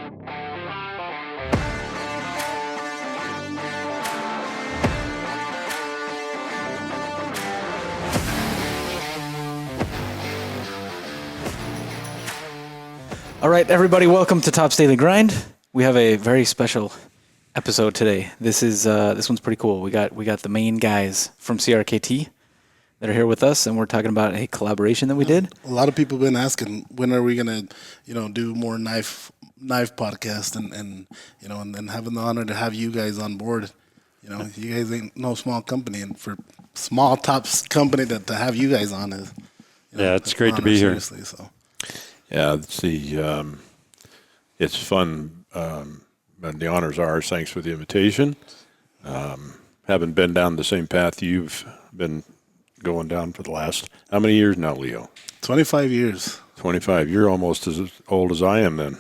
All right, everybody, welcome to Topps Daily Grind. We have a very special episode today. This one's pretty cool. We got the main guys from CRKT that are here with us, and we're talking about a collaboration that we did. A lot of people have been asking, when are we gonna, do more knife podcast, and then having the honor to have you guys on board. You guys ain't no small company, and for small Topps company to have you guys on is, it's great to be here. Seriously, so. Yeah, it's fun, and the honor's ours. Thanks for the invitation. Haven't been down the same path you've been going down for the last, how many years now, Leo? 25 years. 25. You're almost as old as I am then.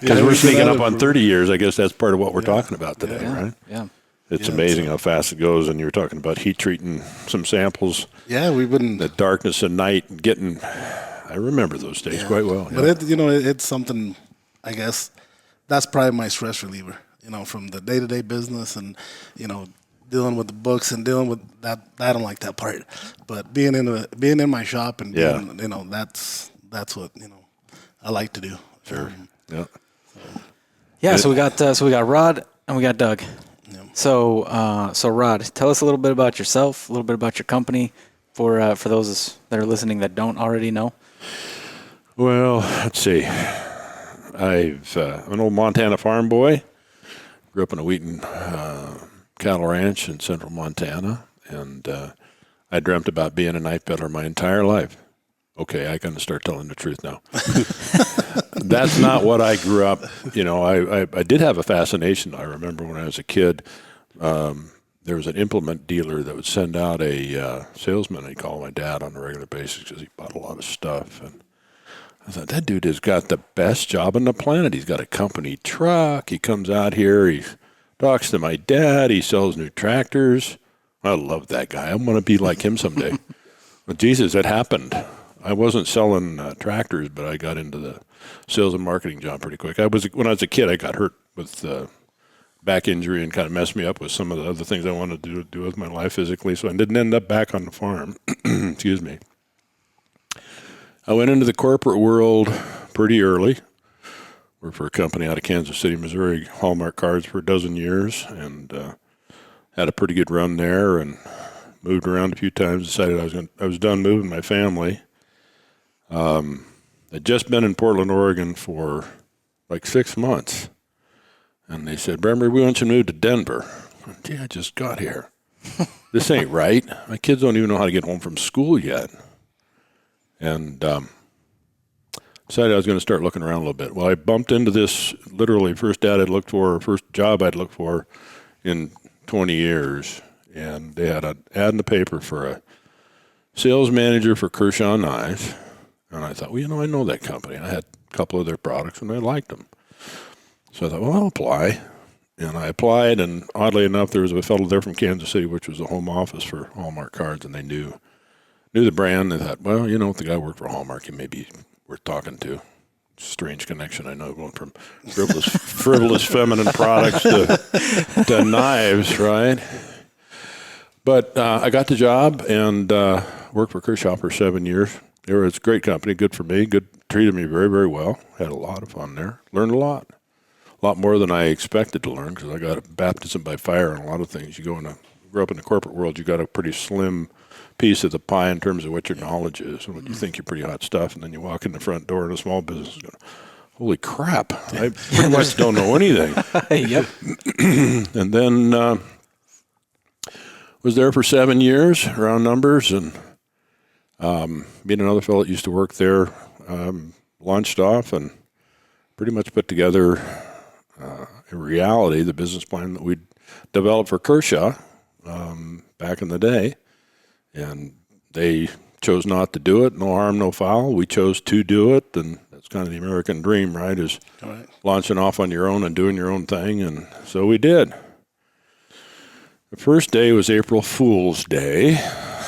Because we're sneaking up on 30 years. I guess that's part of what we're talking about today, right? Yeah. It's amazing how fast it goes, and you were talking about heat treating some samples. Yeah, we've been... The darkness of night and getting... I remember those days quite well. But it's something, I guess, that's probably my stress reliever, from the day-to-day business and, dealing with the books and dealing with that. I don't like that part. But being in my shop and being, that's what, I like to do. Sure. So we got Rod and we got Doug. Yeah. So Rod, tell us a little bit about yourself, a little bit about your company for those that are listening that don't already know. Well, let's see. I'm an old Montana farm boy. Grew up in a Wheaton cattle ranch in central Montana, and I dreamt about being a knife peddler my entire life. Okay, I got to start telling the truth now. That's not what I grew up. I did have a fascination. I remember when I was a kid, there was an implement dealer that would send out a salesman. He'd call my dad on a regular basis because he bought a lot of stuff. And I thought, that dude has got the best job on the planet. He's got a company truck. He comes out here. He talks to my dad. He sells new tractors. I love that guy. I want to be like him someday. Well, Jesus, it happened. I wasn't selling tractors, but I got into the sales and marketing job pretty quick. When I was a kid, I got hurt with back injury and kind of messed me up with some of the other things I wanted to do with my life physically, so I didn't end up back on the farm. Excuse me. I went into the corporate world pretty early. Worked for a company out of Kansas City, Missouri, Hallmark Cards for a dozen years, and had a pretty good run there, and moved around a few times, decided I was done moving my family. I'd just been in Portland, Oregon for like 6 months. And they said, Bremer, we want you to move to Denver. Gee, I just got here. This ain't right. My kids don't even know how to get home from school yet. And decided I was going to start looking around a little bit. Well, I bumped into this literally first job I'd looked for in 20 years. And they had an ad in the paper for a sales manager for Kershaw Knives. And I thought, I know that company. I had a couple of their products, and I liked them. So I thought, I'll apply. And I applied, and oddly enough, there was a fellow there from Kansas City, which was the home office for Hallmark Cards, and they knew the brand. They thought, if the guy worked for Hallmark, he may be worth talking to. Strange connection, I know, going from frivolous feminine products to knives, right? But I got the job and worked for Kershaw for 7 years. It's a great company, good for me, treated me very, very well. Had a lot of fun there, learned a lot more than I expected to learn, because I got a baptism by fire on a lot of things. You grow up in the corporate world, you got a pretty slim piece of the pie in terms of what your knowledge is and what you think you're pretty hot stuff, and then you walk in the front door in a small business and go, holy crap, I pretty much don't know anything. Yep. And then was there for 7 years, round numbers, and me and another fellow that used to work there launched off and pretty much put together in reality the business plan that we'd developed for Kershaw back in the day. And they chose not to do it. No harm, no foul. We chose to do it, and that's kind of the American dream, right, is launching off on your own and doing your own thing, and so we did. The first day was April Fool's Day,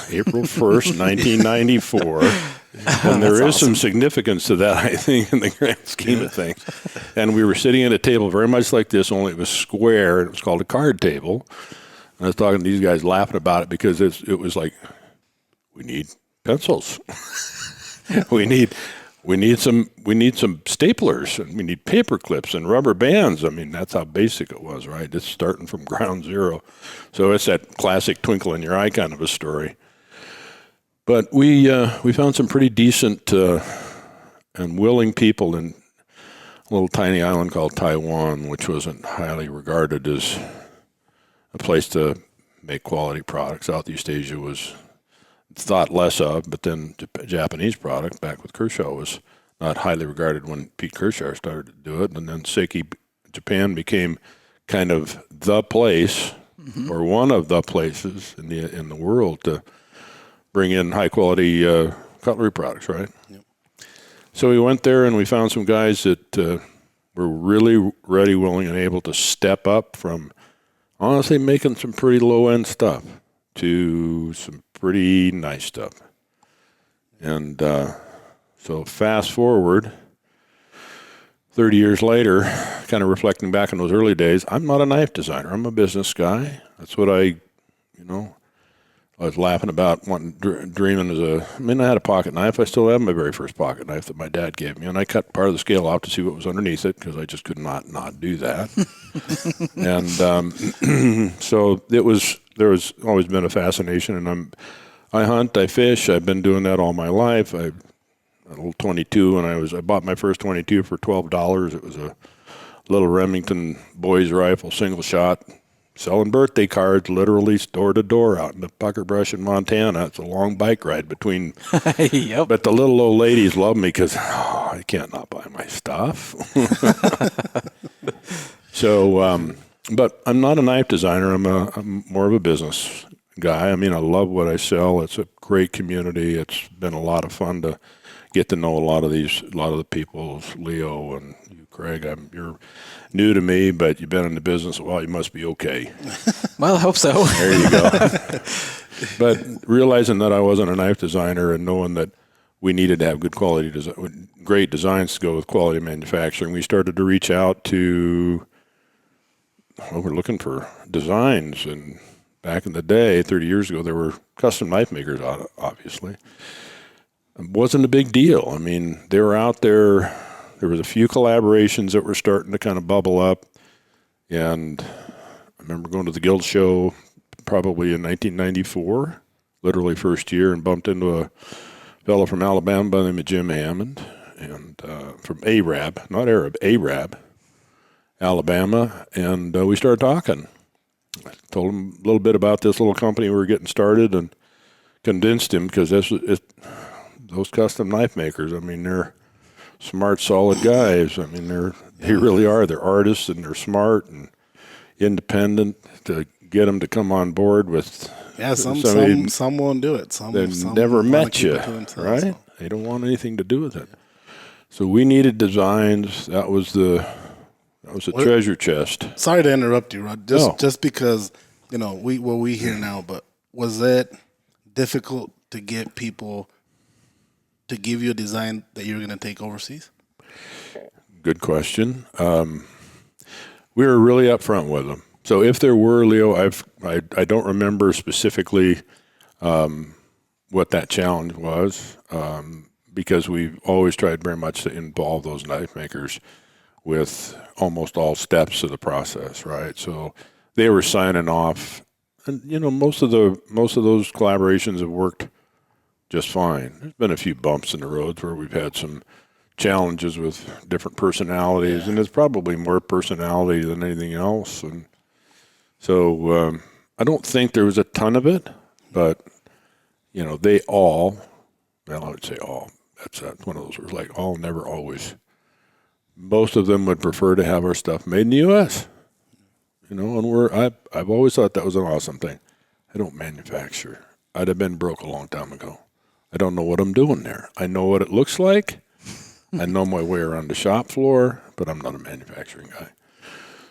April 1st, 1994. And there is some significance to that, I think, in the grand scheme of things. And we were sitting at a table very much like this, only it was square, and it was called a card table. And I was talking to these guys laughing about it because it was like, we need pencils. we need some staplers, and we need paper clips and rubber bands. I mean, that's how basic it was, right? It's starting from ground zero. So it's that classic twinkle in your eye kind of a story. But we found some pretty decent and willing people in a little tiny island called Taiwan, which wasn't highly regarded as a place to make quality products. Southeast Asia was thought less of, but then Japanese product back with Kershaw was not highly regarded when Pete Kershaw started to do it. And then Seiki, Japan became kind of the place, or one of the places in the world to bring in high quality cutlery products, right? Yep. So we went there and we found some guys that were really ready, willing, and able to step up from honestly making some pretty low end stuff to some pretty nice stuff. And so fast forward 30 years later, kind of reflecting back on those early days, I'm not a knife designer. I'm a business guy. That's what I was laughing about dreaming I had a pocket knife. I still have my very first pocket knife that my dad gave me, and I cut part of the scale off to see what was underneath it because I just could not do that. And so there was always been a fascination, and I hunt, I fish. I've been doing that all my life. A little 22, and I bought my first 22 for $12. It was a little Remington boys rifle, single shot. Selling birthday cards literally door to door out in the pucker brush in Montana. It's a long bike ride between. Yep. But the little old ladies love me because I can't not buy my stuff. So, but I'm not a knife designer. I'm more of a business guy. I mean, I love what I sell. It's a great community. It's been a lot of fun to get to know a lot of the people, Leo and you, Craig. You're new to me, but you've been in the business a while. You must be okay. Well, I hope so. There you go. But realizing that I wasn't a knife designer and knowing that we needed to have good quality great designs to go with quality manufacturing, we started to reach out to. Well, we're looking for designs, and back in the day, 30 years ago, there were custom knife makers, obviously. It wasn't a big deal. I mean, they were out there. There was a few collaborations that were starting to kind of bubble up. And I remember going to the Guild Show probably in 1994, literally first year, and bumped into a fellow from Alabama by the name of Jim Hammond, and from Arab, not Arab, Arab, Alabama. And we started talking. I told him a little bit about this little company we were getting started and convinced him because those custom knife makers, I mean, they're smart, solid guys. I mean, they really are. They're artists and they're smart and independent. To get them to come on board with some won't do it. Some never met you, right? So. They don't want anything to do with it. So we needed designs. That was a treasure chest. Sorry to interrupt you, Rod. Just because we hear now, but was that difficult to get people to give you a design that you're going to take overseas? Good question. We were really upfront with them. So if there were, Leo, I don't remember specifically what that challenge was because we've always tried very much to involve those knife makers with almost all steps of the process, right? So they were signing off, and most of those collaborations have worked just fine. There's been a few bumps in the roads where we've had some challenges with different personalities, and it's probably more personality than anything else. And so I don't think there was a ton of it, but they all. Well, I would say all. That's one of those words, like all, never, always. Most of them would prefer to have our stuff made in the U.S. And I've always thought that was an awesome thing. I don't manufacture. I'd have been broke a long time ago. I don't know what I'm doing there. I know what it looks like. I know my way around the shop floor, but I'm not a manufacturing guy.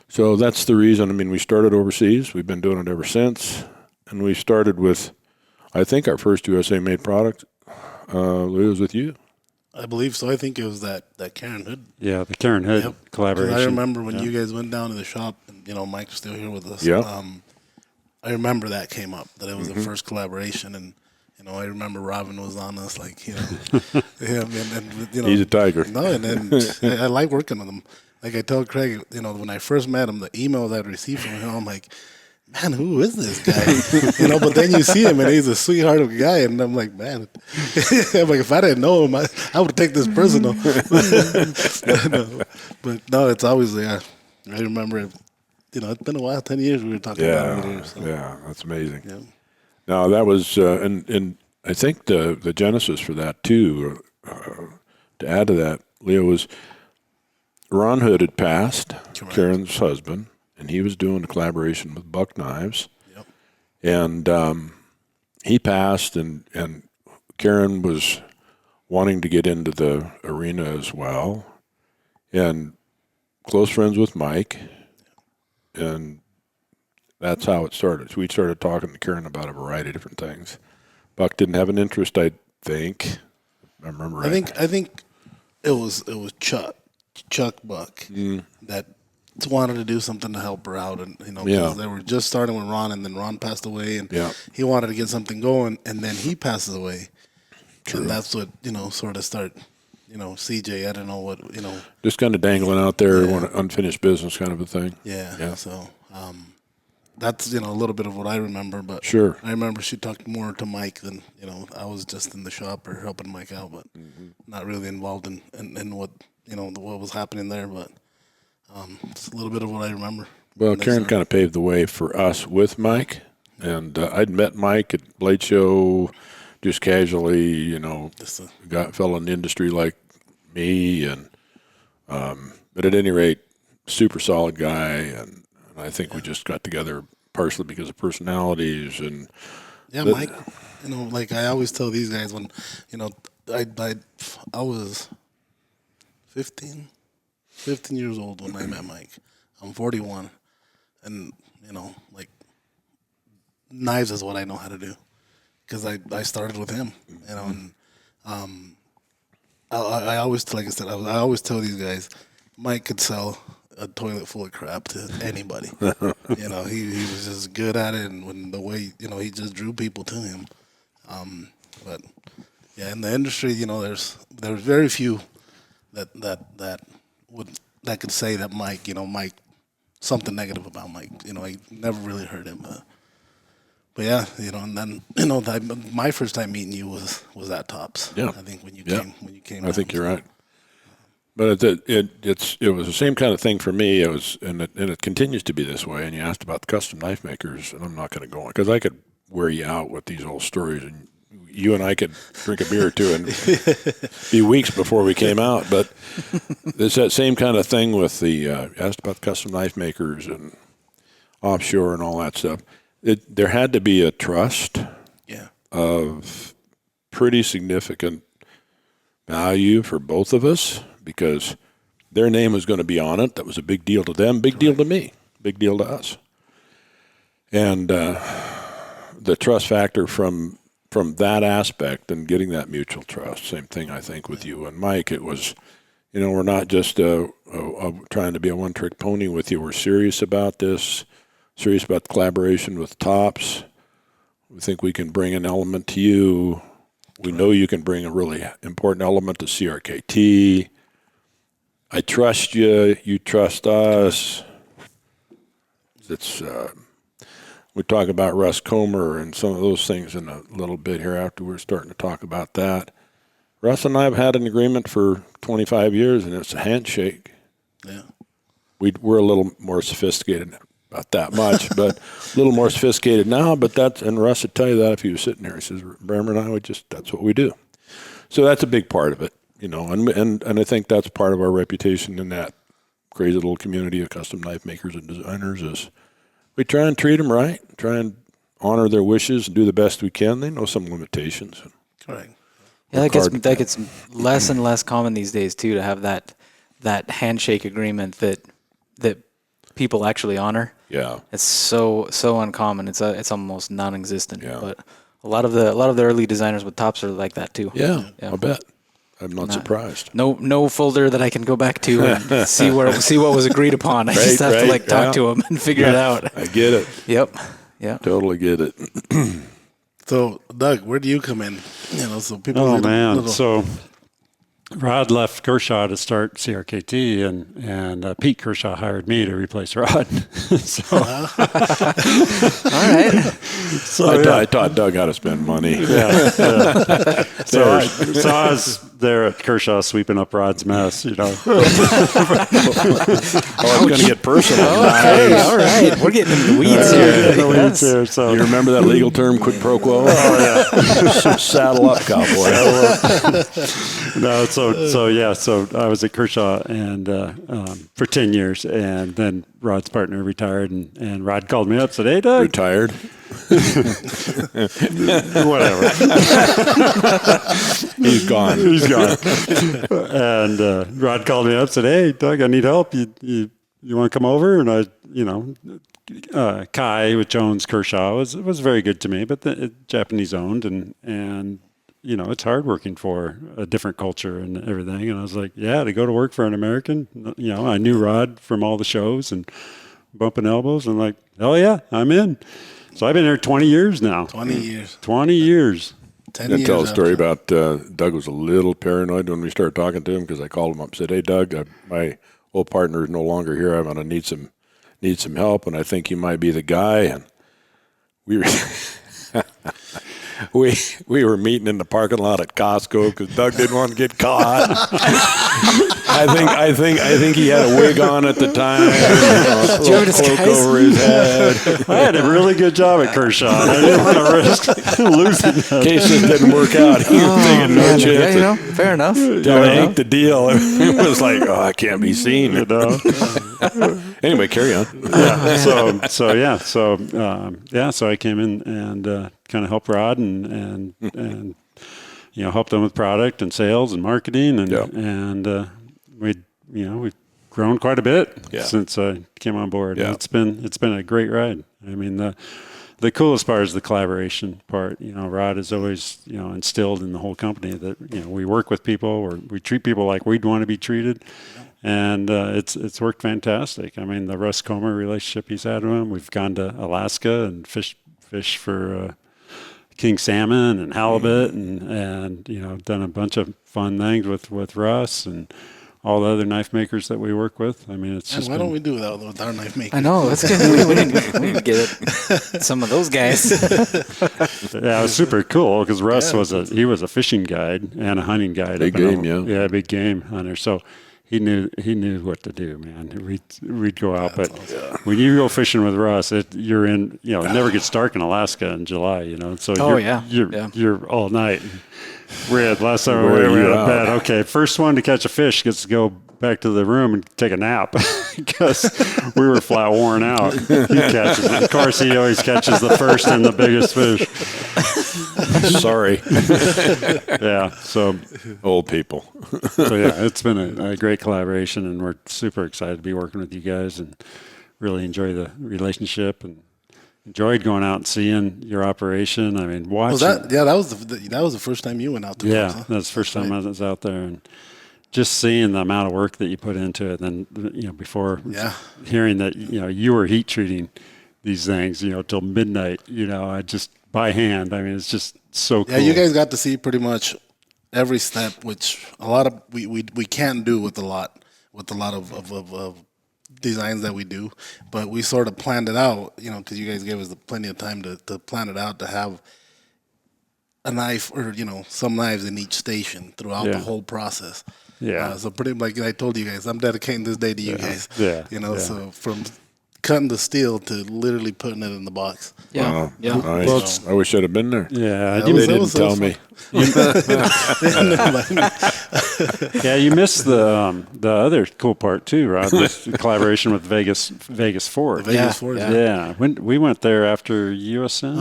So that's the reason. I mean, we started overseas. We've been doing it ever since. And we started with, I think our first USA-made product, Lou was with you. I believe so. I think it was that Karen Hood. Yeah, the Karen Hood Yep. collaboration. 'Cause I remember when you guys went down to the shop, and Mike was still here with us. Yeah. I remember that came up, that it was the first collaboration, and I remember Robin was on us, like him, and He's a tiger. No, and then I like working with him. Like I told Craig, when I first met him, the emails I'd received from him, I'm like, man, who is this guy? But then you see him, and he's a sweetheart of a guy, and I'm like, man, I'm like, if I didn't know him, I would take this personal. But no, it's always there. I remember it. It's been a while, 10 years we were talking about it here. So. Yeah, that's amazing. Yeah. Now that was, and I think the genesis for that too. To add to that, Leo, was Ron Hood had passed, Correct. Karen's husband, and he was doing a collaboration with Buck Knives. Yep. And he passed, and Karen was wanting to get into the arena as well, and close friends with Mike, and that's how it started. So we started talking to Karen about a variety of different things. Buck didn't have an interest, I think. I remember. Right. I think it was Chuck Buck that wanted to do something to help her out, and because they were just starting with Ron, and then Ron passed away, and he wanted to get something going, and then he passes away. True. And that's what sort of start. CJ, I don't know what Just kind of dangling out there, unfinished business kind of a thing. Yeah. So that's a little bit of what I remember, but sure, I remember she talked more to Mike than I was just in the shop or helping Mike out, but not really involved in what what was happening there. But it's a little bit of what I remember. Well, Karen kind of paved the way for us with Mike, and I'd met Mike at Blade Show just casually. Fell in the industry like me, and but at any rate, super solid guy, and I think we just got together partially because of personalities and Mike. Like I always tell these guys when I was 15 years old when I met Mike. I'm 41, and like knives is what I know how to do because I started with him. And I always, like I said, I always tell these guys, Mike could sell a toilet full of crap to anybody. He was just good at it, and when the way he just drew people to him. But yeah, in the industry, there's very few that could say that Mike something negative about Mike. I never really heard him. But yeah, and then my first time meeting you was at Tops. Yeah, I think when you came. I think you're right. But it was the same kind of thing for me. It was, and it continues to be this way. And you asked about the custom knife makers, and I'm not going to go on because I could wear you out with these old stories, and you and I could drink a beer or two and be weeks before we came out. But it's that same kind of thing with the asked about the custom knife makers and offshore and all that stuff. There had to be a trust of pretty significant value for both of us because their name was going to be on it. That was a big deal to them, big deal to me, big deal to us. And the trust factor from that aspect and getting that mutual trust, same thing I think with you and Mike. It was, we're not just trying to be a one-trick pony with you. We're serious about this, serious about the collaboration with Tops. We think we can bring an element to you. We know you can bring a really important element to CRKT. I trust you. You trust us. It's we talk about Russ Comer and some of those things in a little bit here after we're starting to talk about that. Russ and I have had an agreement for 25 years, and it's a handshake. Yeah. We're a little more sophisticated, not that much, but a little more sophisticated now. But and Russ would tell you that if he was sitting there. He says, Bremer and I, that's what we do. So that's a big part of it, and I think that's part of our reputation in that crazy little community of custom knife makers and designers is we try and treat them right, try and honor their wishes and do the best we can. They know some limitations. Correct. Yeah, that gets less and less common these days too to have that handshake agreement that people actually honor. Yeah, it's so uncommon. It's almost non-existent. Yeah. But A lot of the early designers with tops are like that too. Yeah, I bet. I'm not surprised. No folder that I can go back to and see what was agreed upon. I just have to talk to them and figure it out. I get it. Yep. Yeah. Totally get it. So, Doug, where do you come in? So people. Oh man, so Rod left Kershaw to start CRKT, and Pete Kershaw hired me to replace Rod. So, all right. So I taught Doug how to spend money. yeah. So I was there at Kershaw sweeping up Rod's mess. Oh, it's going to get personal. Okay, all right. We're getting into the weeds here. So You remember that legal term, quid pro quo? Oh yeah. Saddle up, cowboy. No, so I was at Kershaw and for 10 years, and then Rod's partner retired, and Rod called me up and said, "Hey, Doug." Retired? Whatever. He's gone. He's gone. And Rod called me up and said, "Hey, Doug, I need help. You want to come over?" And I, Kai with Jones Kershaw was very good to me, but Japanese owned, and it's hard working for a different culture and everything. And I was like, yeah, to go to work for an American. I knew Rod from all the shows and bumping elbows. And like, oh yeah, I'm in. So I've been here 20 years now. 20 years. 20 years. 10 I years. tell a story about Doug was a little paranoid when we started talking to him because I called him up and said, "Hey, Doug, my old partner is no longer here. I'm going to need some help, and I think you might be the guy." And we were we were meeting in the parking lot at Costco because Doug didn't want to get caught. I think he had a wig on at the time. Did you ever Cloak over his head. I had a really good job at Kershaw. I didn't want to risk losing that. In case this didn't work out, he was taking no chance. Yeah, fair enough. Till I inked the deal. It was like, oh, I can't be seen. Anyway, carry on. Yeah. So I came in and kind of helped Rod and helped them with product and sales and marketing and we've grown quite a bit since I came on board. Yeah. And it's been a great ride. I mean, the coolest part is the collaboration part. Rod has always instilled in the whole company that we work with people or we treat people like we'd want to be treated. And it's worked fantastic. I mean, the Russ Comer relationship he's had with him. We've gone to Alaska and fish for king salmon and halibut, and done a bunch of fun things with Russ and all the other knife makers that we work with. I mean, it's just why don't we do that with our knife makers? I know. That's good. We need to get it. Some of those guys. Yeah, it was super cool because Russ was a fishing guide and a hunting guide. Big game, yeah, big game hunter. So he knew what to do, man. We'd go out, but when you go fishing with Russ, you're in. It never gets dark in Alaska in July. So you're all night. Last time we were out of bed. Okay, first one to catch a fish gets to go back to the room and take a nap because we were flat worn out. He catches it. Of course, he always catches the first and the biggest fish. Sorry. Yeah. So old people. So yeah, it's been a great collaboration, and we're super excited to be working with you guys and really enjoy the relationship and enjoyed going out and seeing your operation. I mean, watching. That was the first time you went out there. Yeah, that's the first time I was out there, and just seeing the amount of work that you put into it. And then before hearing that you were heat treating these things till midnight. I just by hand. I mean, it's just so cool. Yeah, you guys got to see pretty much every step, which a lot of we can't do with a lot of designs that we do, but we sort of planned it out, because you guys gave us plenty of time to plan it out, to have a knife or some knives in each station throughout the whole process. Yeah. So pretty like I told you guys, I'm dedicating this day to you guys. Yeah. So from cutting the steel to literally putting it in the box. Yeah. Wow. Yeah. Nice. Well, I wish I'd have been there. Yeah, They didn't tell me. Yeah, you missed the other cool part too, Rod. The collaboration with Vegas Ford. Vegas Ford. Yeah. When we went there after USN.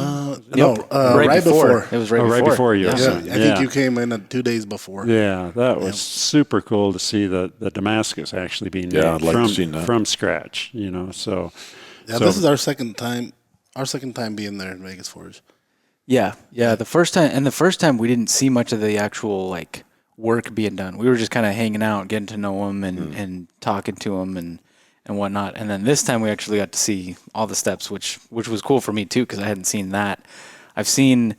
Right before. It was right before. Right before USN. I think you came in 2 days before. Yeah, that was super cool to see the Damascus actually being made I'd like to see that. from scratch. So this is our second time being there in Vegas Forge. Yeah, yeah. The first time we didn't see much of the actual like work being done. We were just kind of hanging out, getting to know him, and talking to him and whatnot. And then this time we actually got to see all the steps, which was cool for me too because I hadn't seen that. I've seen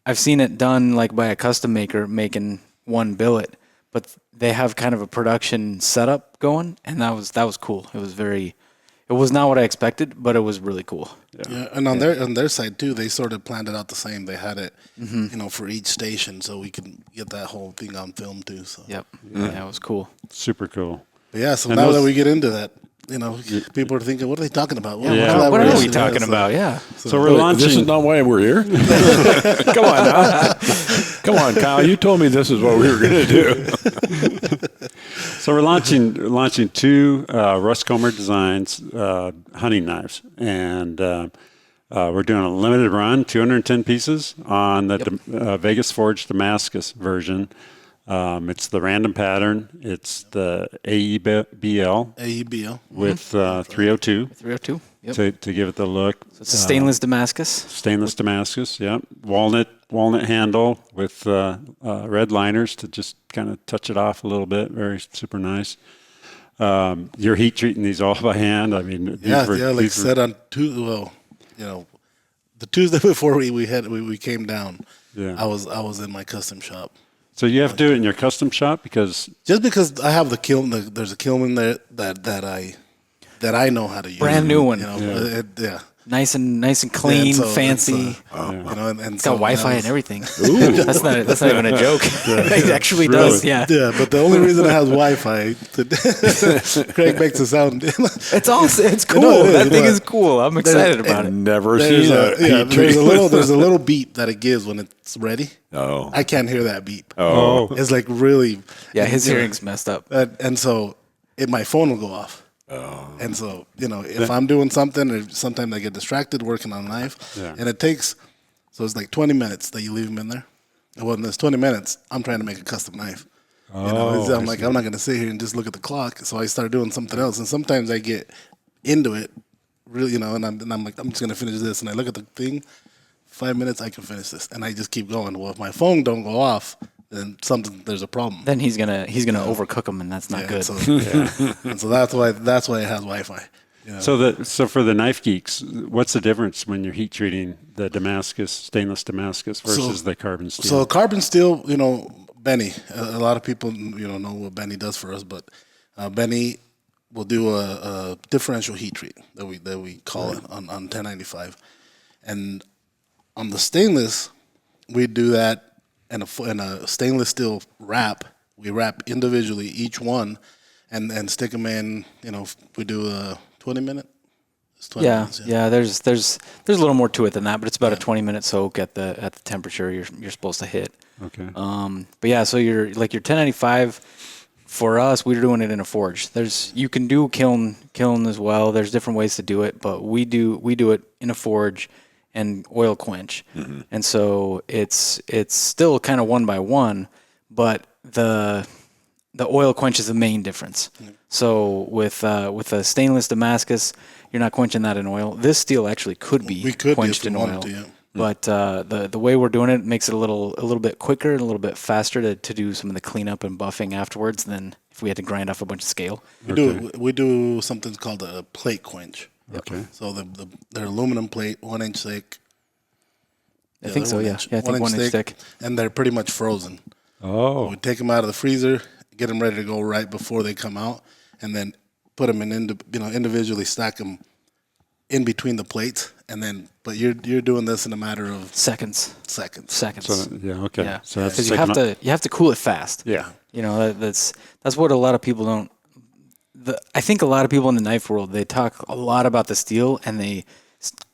it done like by a custom maker making one billet, but they have kind of a production setup going, and that was cool. It was not what I expected, but it was really cool. Yeah, and on their side too, they sort of planned it out the same. They had it, for each station, so we could get that whole thing on film too. So Yep, yeah, it was cool. Super cool. But yeah, so And now those- that we get into that, people are thinking, what are they talking about? What Yeah. What are we collaboration? talking so- about? Yeah. So we're This launching. is not why we're here. Come on now. Come on, Kyle. You told me this is what we were going to do. So we're launching two Russ Comer Designs hunting knives, and we're doing a limited run, 210 pieces on the Vegas Forge Damascus version. It's the random pattern. It's the AEBL AEBL. with 302 302. Yep. to give it the look. It's a stainless Damascus. Stainless Damascus, yeah. Walnut handle with red liners to just kind of touch it off a little bit. Very super nice. You're heat treating these all by hand. I mean, Like I said on Tuesday. Well, the Tuesday before we came down, Yeah. I was in my custom shop. So you have to do it in your custom shop because Just because I have the kiln, there's a kiln in there that I know how to use. Brand new one. Yeah. Nice and clean, And so fancy. and It's got Wi-Fi and everything. That's not even a joke. It actually Really? does. Yeah. Yeah, but the only reason it has Wi-Fi, Craig makes it sound. It's cool. No, it is, That you thing know. is cool. I'm excited about it. Never There's seen a, a yeah, heat treat. there's a little beep that it gives when it's ready. Oh. I can't hear that beep. Oh. It's like really. Yeah, his hearing's messed up. And so my phone will go off. Oh. And so, if I'm doing something, or sometimes I get distracted working on a knife, and it takes, so it's like 20 minutes that you leave them in there. And when there's 20 minutes, I'm trying to make a custom knife. I'm like, I'm not going to sit here and just look at the clock. So I start doing something else. And sometimes I get into it, really, and I'm like, I'm just going to finish this. And I look at the thing, 5 minutes, I can finish this. And I just keep going. Well, if my phone don't go off, then there's a problem. Then he's gonna overcook them, and that's not good. So, and so that's why it has Wi-Fi. so for the knife geeks, what's the difference when you're heat treating the stainless Damascus versus the carbon steel? So carbon steel, Benny. A lot of people, know what Benny does for us, but Benny will do a differential heat treat that we call it on 1095, and on the stainless, we do that in a stainless steel wrap. We wrap individually each one, and stick them in. We do a 20-minute. It's 20 minutes, Yeah. There's a little more to it than that, but it's about a 20-minute soak at the temperature you're supposed to hit. Okay. But yeah, so your 1095. For us, we're doing it in a forge. You can do kiln as well. There's different ways to do it, but we do it in a forge and oil quench. Mm-hmm. And so it's still kind of one by one, but the oil quench is the main difference. Mm-hmm. So with a stainless Damascus, you're not quenching that in oil. This steel actually could be quenched in oil. But the way we're doing it makes it a little bit quicker and a little bit faster to do some of the cleanup and buffing afterwards than if we had to grind off a bunch of scale. We do something called a plate quench. Okay. So they're aluminum plate, 1 inch thick. I think so, yeah. I think 1 inch thick. And they're pretty much frozen. Oh. We take them out of the freezer, get them ready to go right before they come out, and then put them individually stack them in between the plates, and then but you're doing this in a matter of Seconds. So, yeah. Okay. Yeah. So that's Because you have to cool it fast. Yeah. That's what a lot of people don't. I think a lot of people in the knife world, they talk a lot about the steel and they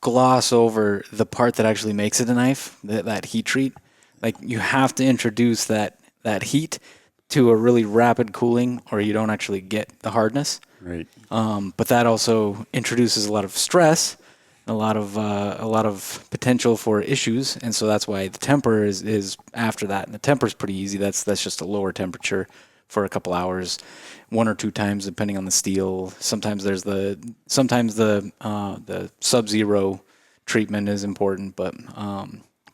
gloss over the part that actually makes it a knife, that heat treat. Like you have to introduce that heat to a really rapid cooling, or you don't actually get the hardness. Right. But that also introduces a lot of stress, a lot of potential for issues, and so that's why the temper is after that. And the temper is pretty easy. That's just a lower temperature for a couple hours, 1 or 2 times depending on the steel. Sometimes the Sub-Zero treatment is important, but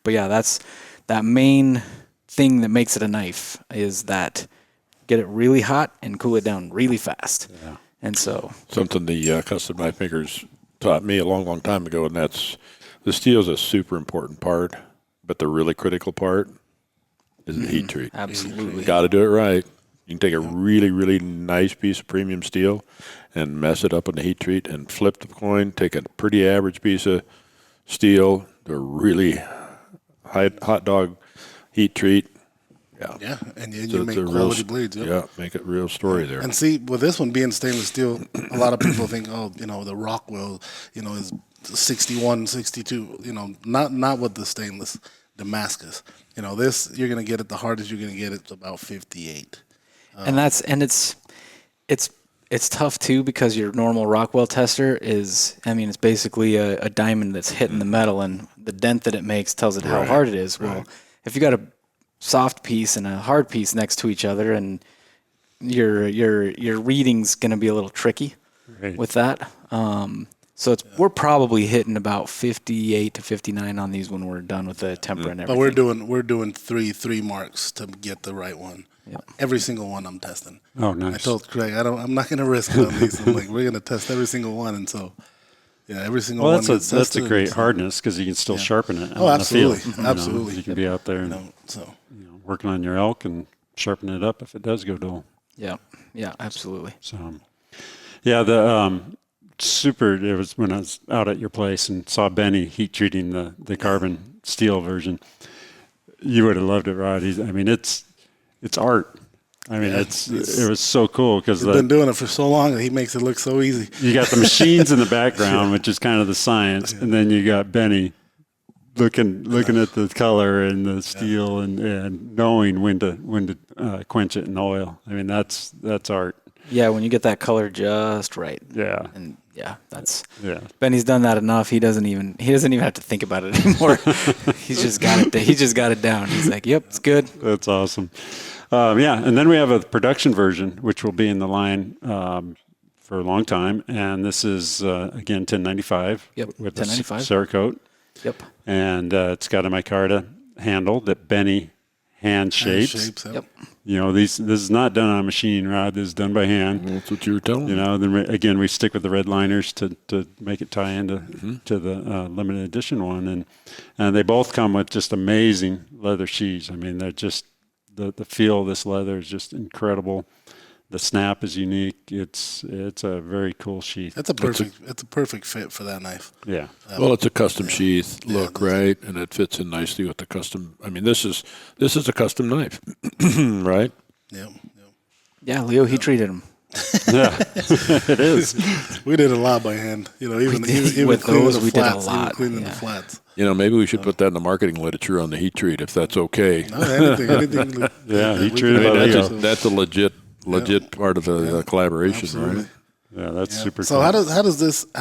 But yeah, that's that main thing that makes it a knife is that get it really hot and cool it down really fast. Yeah. And so Something the custom knife makers taught me a long, long time ago, and that's the steel is a super important part, but the really critical part is the heat treat. absolutely. Got to do it right. You can take a really, really nice piece of premium steel and mess it up in the heat treat and flip the coin, take a pretty average piece of steel, do a really hot dog heat treat. Yeah, and you So make it's a quality real, blades. Yep. Yeah, make it real story there. And see, with this one being stainless steel, a lot of people think, oh, the Rockwell, is 61, 62. Not with the stainless Damascus. This you're gonna get it the hardest you're gonna get it's about 58. And it's tough too because your normal Rockwell tester is, it's basically a diamond that's hitting the metal, and the dent that it makes tells it how hard it is. Well, if you got a soft piece and a hard piece next to each other, and your reading's going to be a little tricky with that. So we're probably hitting about 58 to 59 on these when we're done with the temper and everything. But we're doing three marks to get the right one. Yep. Every single one I'm testing. Oh, nice. I told Craig I'm not gonna risk it on these. I'm like, we're gonna test every single one, and so every single one. That's a great hardness because you can still sharpen it. Oh, out absolutely, in the field. absolutely. You can be out there and working on your elk and sharpen it up if it does go dull. Yeah, absolutely. So, the super. It was when I was out at your place and saw Benny heat treating the carbon steel version. You would have loved it, Rod. It's art. It was so cool because he's been doing it for so long that he makes it look so easy. You got the machines in the background, which is kind of the science, and then you got Benny looking at the color and the steel and knowing when to quench it in oil. That's art. Yeah, when you get that color just right. Yeah. And that's Benny's done that enough. He doesn't even have to think about it anymore. He's just got it. He just got it down. He's like, "Yep, it's good." That's awesome. And then we have a production version, which will be in the line for a long time. And this is again 1095. Yep, with 1095 the Cerakote. Yep. And it's got a micarta handle that Benny hand shapes. Yep. This is not done on a machine, Rod. This is done by hand. That's what you were telling me. Then we stick with the red liners to make it tie into to the limited edition one, and they both come with just amazing leather sheaths. They're just the feel of this leather is just incredible. The snap is unique. It's a very cool sheath. It's a perfect fit for that knife. Yeah. Well, it's a custom sheath look, right? And it fits in nicely with the custom. This is a custom knife, right? Yep. Yeah, Leo, he treated him. Yeah, it is. We did a lot by hand. Even with cleaning those, the we did a flats, lot. Even cleaning the flats. Maybe we should put that in the marketing literature on the heat treat, if that's okay. No, anything. Heat treat. That's a legit part of the collaboration, Absolutely. right? Yeah, that's super. So cool. how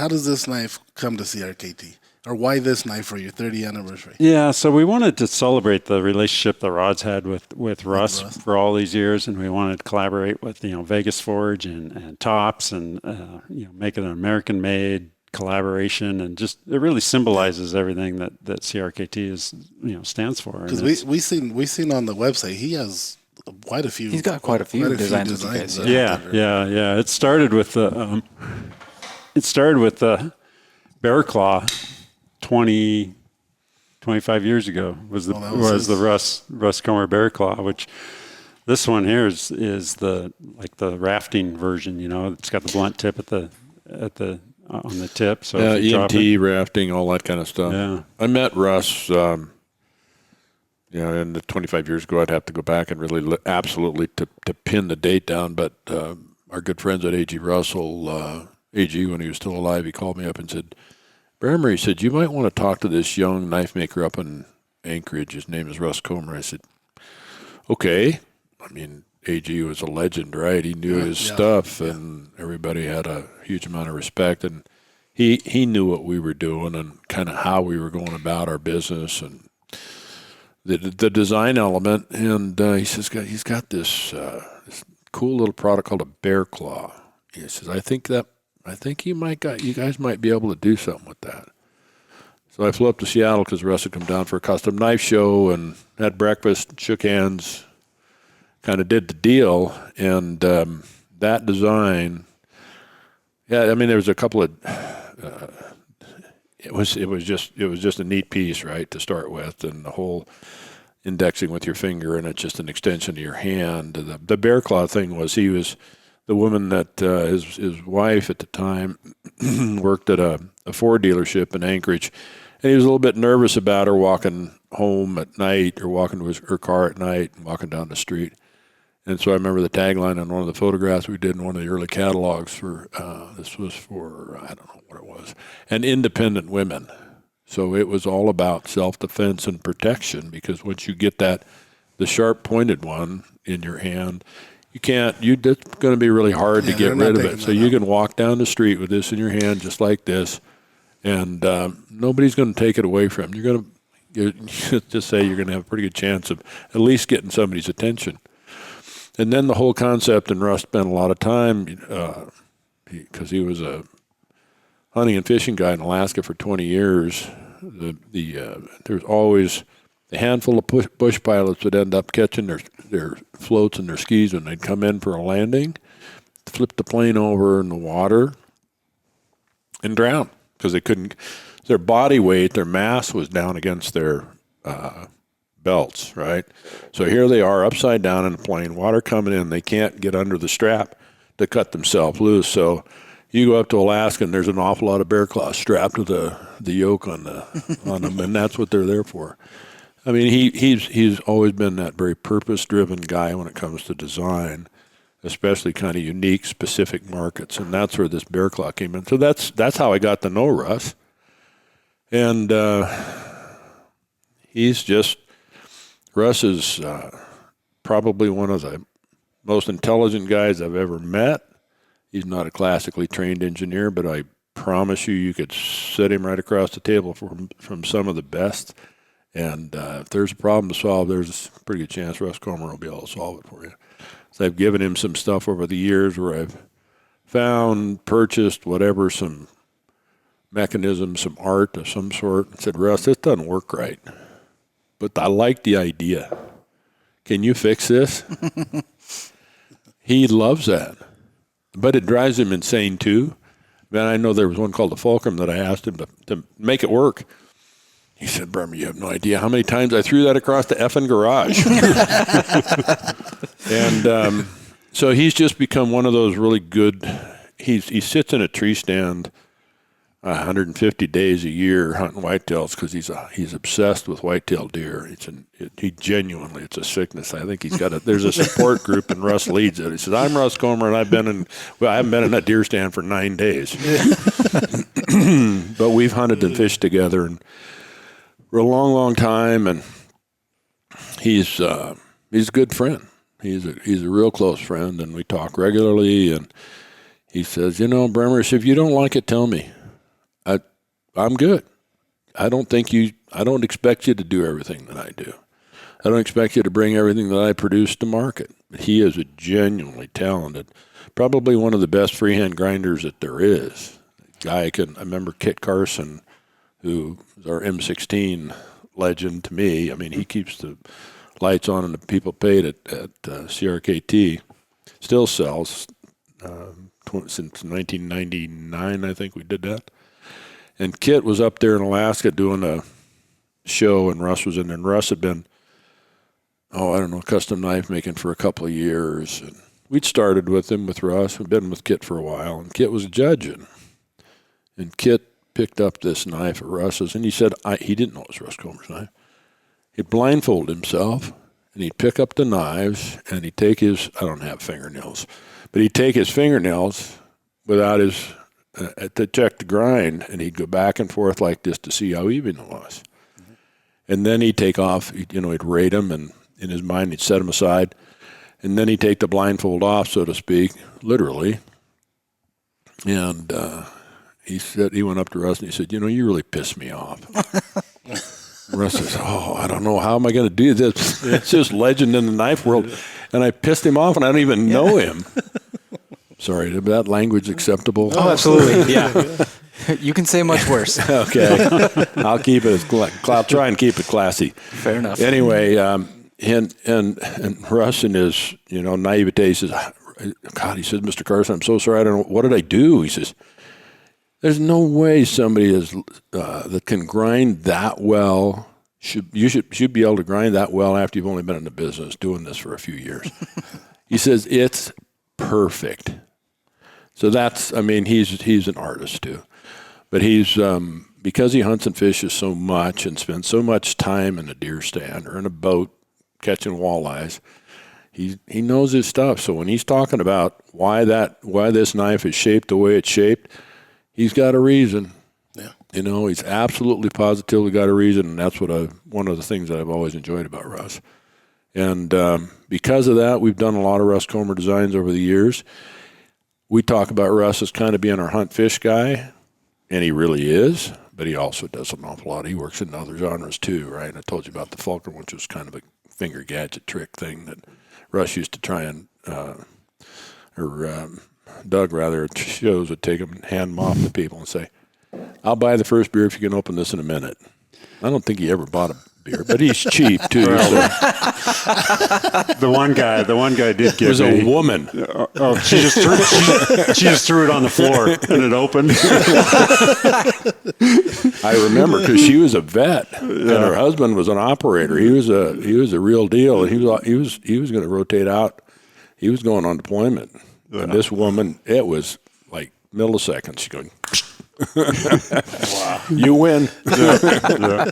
does this knife come to CRKT, or why this knife for your 30th anniversary? Yeah, so we wanted to celebrate the relationship that Rod's had with Russ for all these years, and we wanted to collaborate with Vegas Forge and Tops, and make it an American-made collaboration, and just it really symbolizes everything that CRKT is stands for. Because we seen on the website he has quite a few. He's got quite a few designs. Yeah. It started with the Bear Claw 25 years ago was the Russ Comer Bear Claw, which this one here is the rafting version. It's got the blunt tip at the on the tip. So EMT rafting, all that kind of stuff. Yeah, I met Russ. In the 25 years ago, I'd have to go back and really absolutely to pin the date down. But our good friends at AG Russell, AG, when he was still alive, he called me up and said, Bremer, he said, you might want to talk to this young knife maker up in Anchorage. His name is Russ Comer. I said, okay. AG was a legend, right? He knew his stuff, and everybody had a huge amount of respect. And he knew what we were doing and kind of how we were going about our business and the design element. And he says he's got this cool little product called a Bear Claw. He says, I think you guys might be able to do something with that. So I flew up to Seattle because Russ had come down for a custom knife show and had breakfast, shook hands, kind of did the deal. And that design, yeah, I mean, there was a couple of, it was just a neat piece, right, to start with, and the whole indexing with your finger, and it's just an extension of your hand. The bear claw thing was, he was the woman that his wife at the time worked at a Ford dealership in Anchorage, and he was a little bit nervous about her walking home at night or walking to her car at night and walking down the street. And so I remember the tagline on one of the photographs we did in one of the early catalogs for, this was for, I don't know what it was, and independent women. So it was all about self-defense and protection, because once you get the sharp pointed one in your hand, it's going to be really hard to get rid of it. So you can walk down the street with this in your hand just like this, and nobody's going to take it away from you. You're just say you're going to have a pretty good chance of at least getting somebody's attention. And then the whole concept, and Russ spent a lot of time, because he was a hunting and fishing guy in Alaska for 20 years. There's always a handful of bush pilots would end up catching their floats and their skis when they'd come in for a landing, flip the plane over in the water, and drown, because they couldn't. Their body weight, their mass was down against their belts, right? So here they are upside down in a plane, water coming in. They can't get under the strap to cut themselves loose. So you go up to Alaska, and there's an awful lot of bear claws strapped to the yoke on them, and that's what they're there for. I mean, he's always been that very purpose-driven guy when it comes to design, especially kind of unique, specific markets, and that's where this bear claw came in. So that's how I got to know Russ, and Russ is probably one of the most intelligent guys I've ever met. He's not a classically trained engineer, but I promise you could sit him right across the table from some of the best. And if there's a problem to solve, there's a pretty good chance Russ Comer will be able to solve it for you. So I've given him some stuff over the years where I've found, purchased, whatever, some mechanism, some art of some sort, and said, Russ, this doesn't work right, but I like the idea. Can you fix this? He loves that. But it drives him insane, too. Man, I know there was one called the Fulcrum that I asked him to make it work. He said, Bremer, you have no idea how many times I threw that across the effing garage. And so he's just become one of those really good, he sits in a tree stand 150 days a year hunting whitetails because he's obsessed with whitetail deer. It's a sickness. I think there's a support group, and Russ leads it. He says, I'm Russ Comer, and I haven't been in that deer stand for 9 days. But we've hunted and fished together and for a long, long time, and he's a good friend. He's a real close friend, and we talk regularly, and he says, Bremer, if you don't like it, tell me. I'm good. I don't expect you to do everything that I do. I don't expect you to bring everything that I produce to market. He is a genuinely talented, probably one of the best freehand grinders that there is. I remember Kit Carson, who is our M16 legend to me. I mean, he keeps the lights on, and the people paid at CRKT still sells since 1999, I think we did that. And Kit was up there in Alaska doing a show, and Russ was in there. And Russ had been, custom knife making for a couple of years. And we'd started with him, with Russ. We'd been with Kit for a while, and Kit was judging. And Kit picked up this knife at Russ's, and he said he didn't know it was Russ Comer's knife. He'd blindfold himself, and he'd pick up the knives, and he'd take his, I don't have fingernails, but he'd take his fingernails without his, to check the grind, and he'd go back and forth like this to see how even it was. Mm-hmm. And then he'd take off, he'd rate them, and in his mind he'd set them aside, and then he'd take the blindfold off, so to speak, literally, and he went up to Russ and he said, you really pissed me off. Russ says, I don't know, how am I going to do this? It's just legend in the knife world. And I pissed him off, and I don't even know him. Sorry, is that language acceptable? Oh, absolutely, yeah. You can say much worse. Okay, I'll keep it. I'll try and keep it classy. Fair enough. Anyway, and Russ in his naivete says, "God," he says, "Mr. Carson, I'm so sorry. I don't know what did I do." He says, "There's no way somebody that can grind that well should be able to grind that well after you've only been in the business doing this for a few years." He says it's perfect. So he's an artist too, but he's because he hunts and fishes so much and spends so much time in a deer stand or in a boat catching walleyes. He knows his stuff. So when he's talking about why this knife is shaped the way it's shaped, he's got a reason. Yeah. He's absolutely positively got a reason, and that's one of the things that I've always enjoyed about Russ. And because of that, we've done a lot of Russ Comer designs over the years. We talk about Russ as kind of being our hunt fish guy, and he really is, but he also does an awful lot. He works in other genres too, right? And I told you about the Falcon, which was kind of a finger gadget trick thing that Russ used to try and, Doug rather, at shows would take him and hand them off to people and say, "I'll buy the first beer if you can open this in a minute." I don't think he ever bought a beer, but he's cheap too. So. The one guy did give It was a woman. She just threw it on the floor and it opened. I remember because she was a vet and her husband was an operator. He was a real deal, and he was going to rotate out. He was going on deployment, and this woman, it was like milliseconds. She's going, "Wow, you win." Yeah.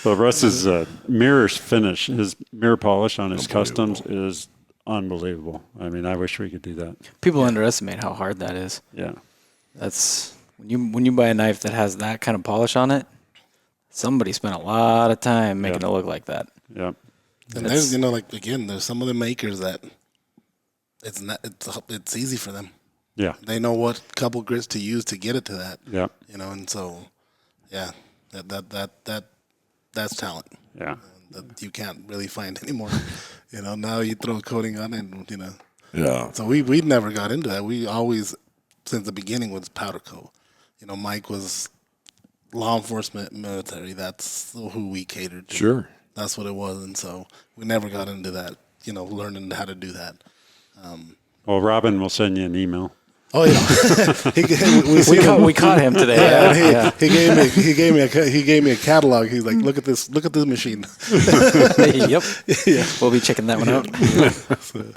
Well, Russ's mirror finish, his mirror polish on his customs is unbelievable. I mean, I wish we could do that. People underestimate how hard that is. Yeah. That's when you buy a knife that has that kind of polish on it, somebody spent a lot of time making it look like that. Yeah. And there's there's some of the makers that it's easy for them. Yeah. They know what couple grits to use to get it to that. Yeah. And so that's talent. Yeah. That you can't really find anymore. Now you throw a coating on it and Yeah. So we never got into that. We always, since the beginning, was powder coat. Mike was law enforcement, military. That's who we catered to. Sure. That's what it was. And so we never got into that, learning how to do that. Well, Robin will send you an email. Oh yeah, We caught him today. Yeah. He gave me a catalog. He's like, look at this machine. Yep. Yeah. We'll be checking that one out.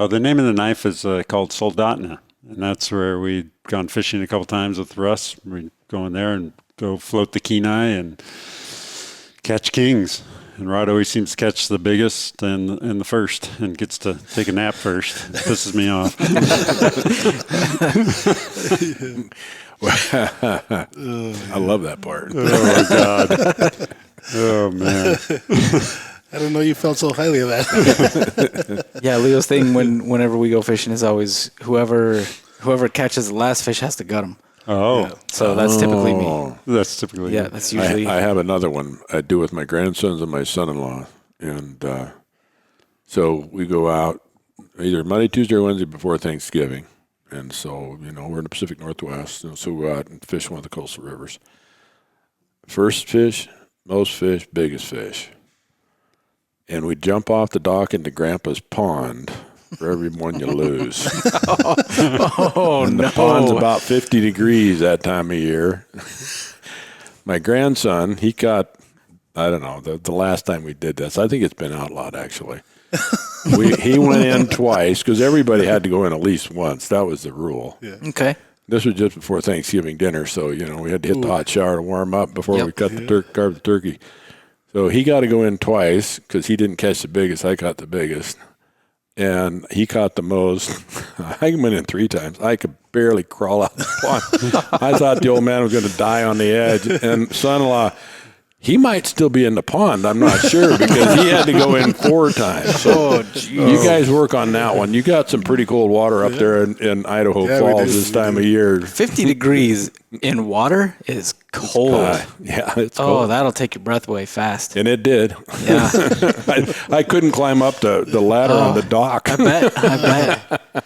Oh, the name of the knife is called Soldatna, and that's where we'd gone fishing a couple times with Russ. We'd go in there and go float the kenai and catch kings. And Rod always seems to catch the biggest and the first and gets to take a nap first. It pisses me off. I love that part. Oh, God. Oh, man. I didn't know you felt so highly of that. Yeah, Leo's thing whenever we go fishing is always whoever catches the last fish has to gut him. Oh. So that's typically me. That's typically Yeah, that's usually. I have another one I do with my grandsons and my son-in-law, and so we go out either Monday, Tuesday, or Wednesday before Thanksgiving, and so we're in the Pacific Northwest, so we go out and fish one of the coastal rivers. First fish, most fish, biggest fish, and we jump off the dock into Grandpa's pond. For every one you lose. And the pond's about 50 degrees that time of year. My grandson, he caught, I don't know, the last time we did this, I think it's been outlawed actually. He went in twice because everybody had to go in at least once. That was the rule. Yeah. Okay. This was just before Thanksgiving dinner, so we had to hit the hot shower to warm up before we carve the turkey. So he got to go in twice because he didn't catch the biggest. I caught the biggest. And he caught the most. I went in 3 times. I could barely crawl out the pond. I thought the old man was going to die on the edge. And son-in-law, he might still be in the pond. I'm not sure because he had to go in 4 times. So you guys work on that one. You got some pretty cold water up there in Idaho Falls this time of year. 50 degrees in water is cold. It's cold. Oh, that'll take your breath away fast. And it did. Yeah. I couldn't climb up the ladder on the dock. I bet.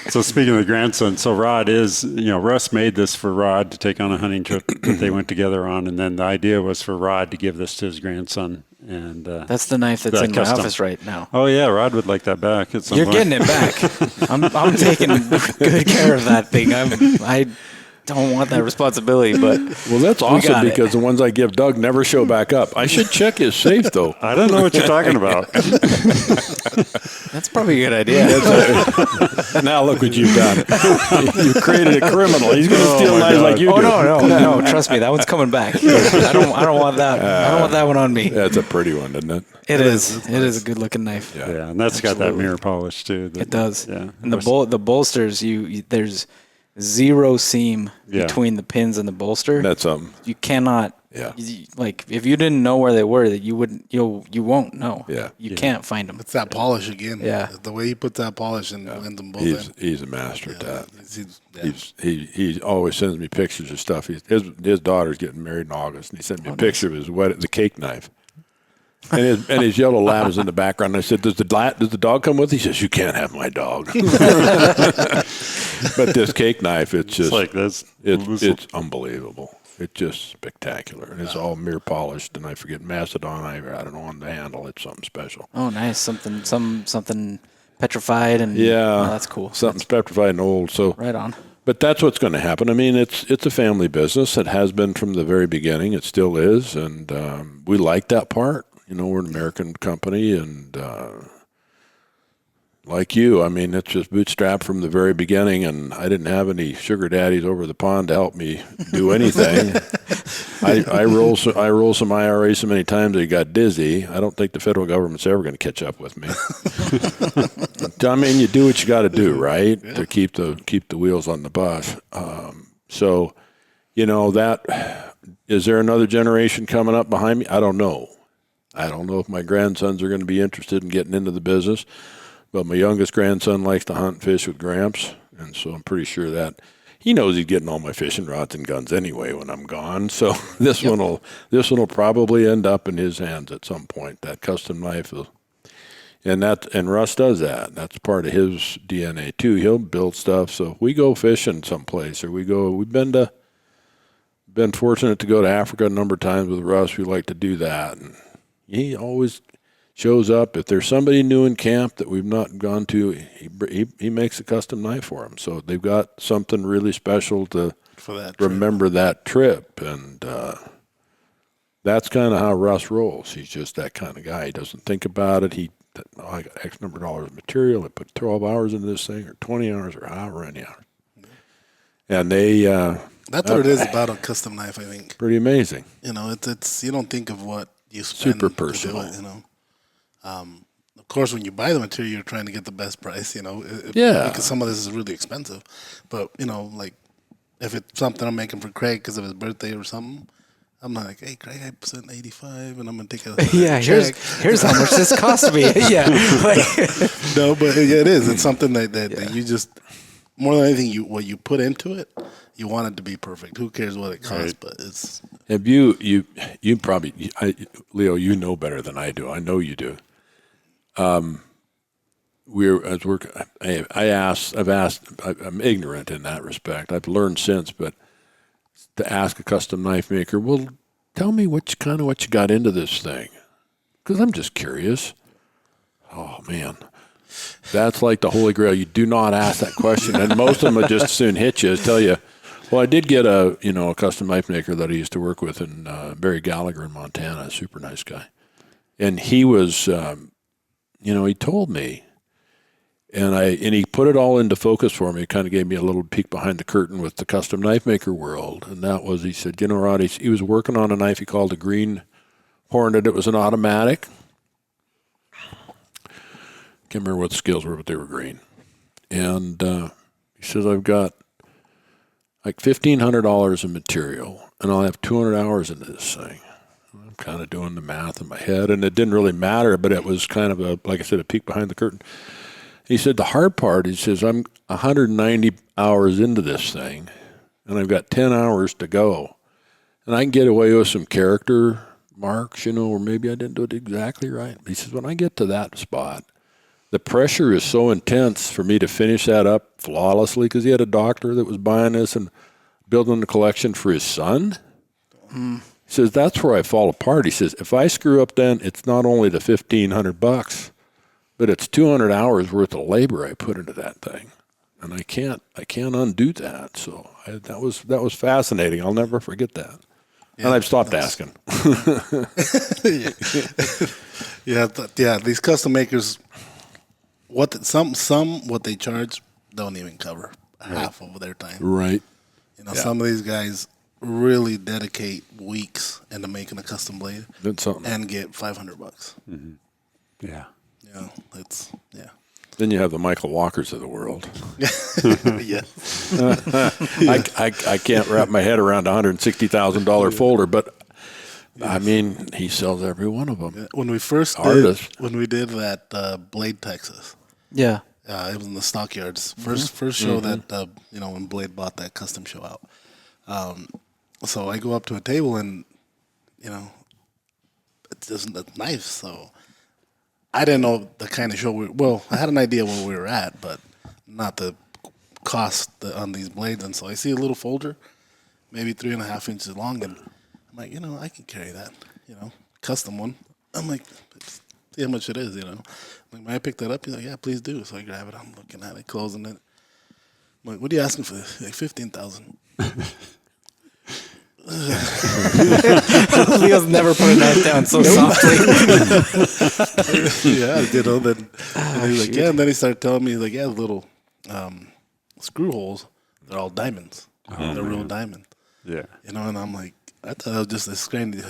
So speaking of the grandson, so Rod is, Russ made this for Rod to take on a hunting trip that they went together on, and then the idea was for Rod to give this to his grandson. And that's the knife that's in my office right now. Oh yeah, Rod would like that back at some You're point. getting it back. I'm taking good care of that thing. I don't want that responsibility, but well, that's awesome because the ones I give Doug never show back up. I should check his safe though. I don't know what you're talking about. That's probably a good idea. Now look what you've done. You created a criminal. He's going to steal knives like you do. No. Trust me, that one's coming back. I don't want that. I don't want that one on me. That's a pretty one, isn't it? It is. It is a good looking knife. Yeah, and that's got that mirror polish too. It does. Yeah, and the bolsters, there's zero seam between the pins and the bolster. That's something. You cannot. Yeah. Like if you didn't know where they were, that you won't know. Yeah. You can't find them. It's that polish again. Yeah. The way he puts that polish and blends them both in. He's a master at that. He always sends me pictures of stuff. His daughter's getting married in August, and he sent me a picture of his the cake knife. And his yellow lab is in the background. I said, does the dog come with? He says, you can't have my dog. But this cake knife, it's just like this. It's unbelievable. It's just spectacular. And it's all mirror polished, and I forget Macedon. I don't know on the handle. It's something special. Oh, nice. Something petrified and that's cool. Something's petrified and old. So right on. But that's what's going to happen. I mean, it's a family business. It has been from the very beginning. It still is, and we like that part. We're an American company, and like you, I mean, it's just bootstrapped from the very beginning, and I didn't have any sugar daddies over the pond to help me do anything. I roll some IRA so many times I got dizzy. I don't think the federal government's ever going to catch up with me. I mean, you do what you got to do, right, to keep the wheels on the bus. So, that is there another generation coming up behind me? I don't know. I don't know if my grandsons are going to be interested in getting into the business, but my youngest grandson likes to hunt and fish with Gramps, and so I'm pretty sure that he knows he's getting all my fishing rods and guns anyway when I'm gone. So this one will probably end up in his hands at some point. That custom knife, and Russ does that. That's part of his DNA too. He'll build stuff. So if we go fishing someplace, or we've been fortunate to go to Africa a number of times with Russ. We like to do that, and he always shows up. If there's somebody new in camp that we've not gone to, he makes a custom knife for them. So they've got something really special to remember that trip. And that's kind of how Russ rolls. He's just that kind of guy. He doesn't think about it. I got X number of dollars of material. I put 12 hours into this thing, or 20 hours, or however many hours. And they... that's what it is about a custom knife, I think. Pretty amazing. It's you don't think of what you spend super personal. To do it, Of course, when you buy the material, you're trying to get the best price, because some of this is really expensive. But, like if it's something I'm making for Craig because of his birthday or something, I'm like, hey, Craig, I sent 85, and I'm going to take a here's how much this cost me. No, but it is. It's something that you just, more than anything, what you put into it, you want it to be perfect. Who cares what it costs? Right. But it's. Have you probably, Leo, you know better than I do. I know you do. I'm ignorant in that respect. I've learned since, but to ask a custom knife maker, well, tell me what you got into this thing, because I'm just curious. Oh man, that's like the Holy Grail. You do not ask that question, and most of them would just soon hit you. Tell you, well, I did get a custom knife maker that I used to work with in Barry Gallagher in Montana, a super nice guy, and he was, he told me. And he put it all into focus for me. He kind of gave me a little peek behind the curtain with the custom knife maker world. And that was, he said, Rod, he was working on a knife he called a Green Hornet. It was an automatic. Can't remember what the skills were, but they were green. And he says, I've got like $1,500 of material, and I'll have 200 hours into this thing. I'm kind of doing the math in my head, and it didn't really matter, but it was kind of like I said, a peek behind the curtain. He said, the hard part, he says, I'm 190 hours into this thing, and I've got 10 hours to go. And I can get away with some character marks, or maybe I didn't do it exactly right. He says, when I get to that spot, the pressure is so intense for me to finish that up flawlessly because he had a doctor that was buying this and building a collection for his son. He says, that's where I fall apart. He says, if I screw up, then it's not only the $1,500, but it's 200 hours worth of labor I put into that thing. And I can't undo that. So that was fascinating. I'll never forget that. Yeah, and I've stopped asking. yeah. These custom makers, what they charge don't even cover half of their time. Right. Some of these guys really dedicate weeks into making a custom blade and get $500. Mm-hmm. Yeah. Then you have the Michael Walkers of the world. Yeah. I can't wrap my head around a $160,000 folder, but I mean, he sells every one of them. When we first did that Blade Texas, Yeah. it was in the stockyards. First show that when Blade bought that custom show out. So I go up to a table and it's just a knife. So I didn't know the kind of show I had an idea where we were at, but not the cost on these blades. And so I see a little folder, maybe 3.5 inches long, and I'm like, I can carry that, custom one. I'm like, see how much it is, Like, when I picked that up, he's like, yeah, please do. So I grab it. I'm looking at it, closing it. I'm like, what are you asking for this? Like, $15,000. Leo's never put a knife down so softly. Yeah, then he's like, yeah, and then he started telling me, he's like, yeah, the little screw holes, they're all diamonds. They're real diamonds. Yeah. And I'm like, I thought it was just a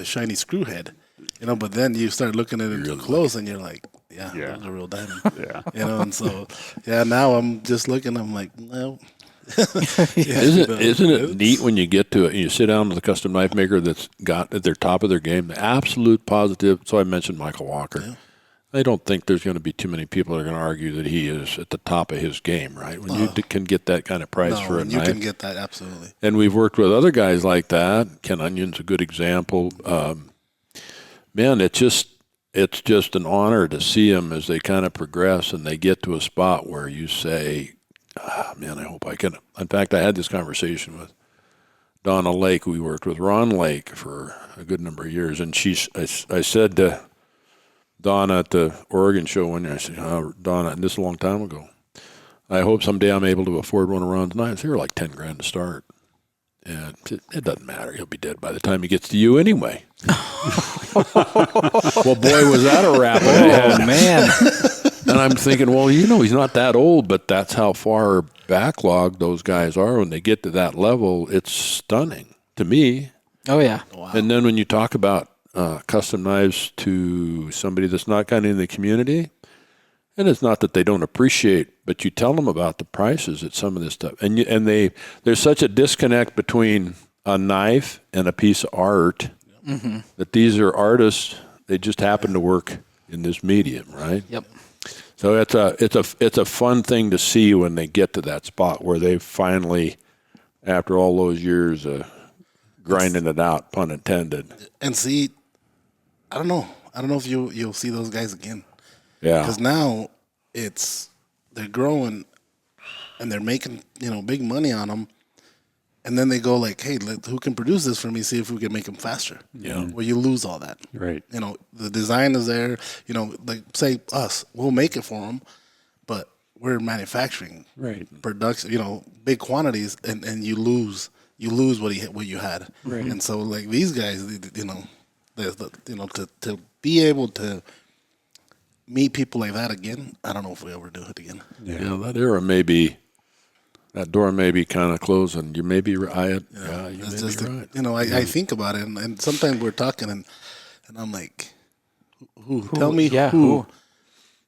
shiny screw head. But then you start looking at it close and you're like, yeah, those are real diamonds. Yeah. And so, now I'm just looking, I'm like, no. Isn't it neat when you get to it and you sit down with a custom knife maker that's got at their top of their game, the absolute positive. So I mentioned Michael Walker. Yeah. I don't think there's going to be too many people that are going to argue that he is at the top of his game, right? When you can get that kind of price for a knife. You can get that, absolutely. And we've worked with other guys like that. Ken Onion's a good example. Man, it's just an honor to see them as they kind of progress and they get to a spot where you say, man, I hope I can. In fact, I had this conversation with Donna Lake. We worked with Ron Lake for a good number of years. And I said to Donna at the Oregon show one year, I said, Donna, and this is a long time ago, I hope someday I'm able to afford one of Ron's knives. They were like $10,000 to start. And it doesn't matter. He'll be dead by the time he gets to you anyway. Well, boy, was that a wrap. Oh, man. And I'm thinking, well, he's not that old, but that's how far backlog those guys are. When they get to that level, it's stunning to me. Oh, yeah. Wow. And then when you talk about custom knives to somebody that's not kind of in the community, and it's not that they don't appreciate, but you tell them about the prices at some of this stuff. And there's such a disconnect between a knife and a piece of art that these are artists. They just happen to work in this medium, right? Yep. So it's a fun thing to see when they get to that spot where they finally, after all those years grinding it out, pun intended. And see, I don't know if you'll see those guys again. Yeah. Because now they're growing and they're making big money on them, and then they go like, hey, who can produce this for me? See if we can make them faster. Yeah. Where you lose all that. Right. The design is there. Like say us, we'll make it for them, but we're manufacturing. Right. Production. Big quantities, and you lose what you had. Right. And so like these guys, to be able to meet people like that again, I don't know if we ever do it again. Yeah, that door may be kind of closing. You may be right. Yeah, you may be right. I think about it, and sometimes we're talking, and I'm like, who? Tell me who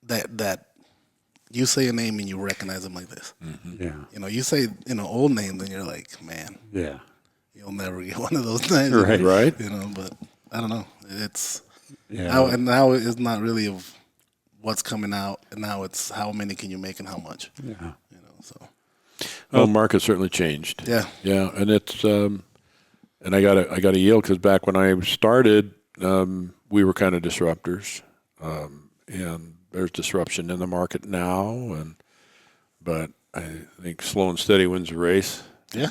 that you say a name and you recognize them like this. Mm-hmm. Yeah. You say old names, and you're like, man, yeah, you'll never get one of those names, right? But I don't know. It's yeah. now it's not really of what's coming out, and now it's how many can you make and how much. Yeah. So. Well, market certainly changed. Yeah. Yeah, and it's and I got to yield because back when I started, we were kind of disruptors, and there's disruption in the market now, but I think slow and steady wins the race. Yeah.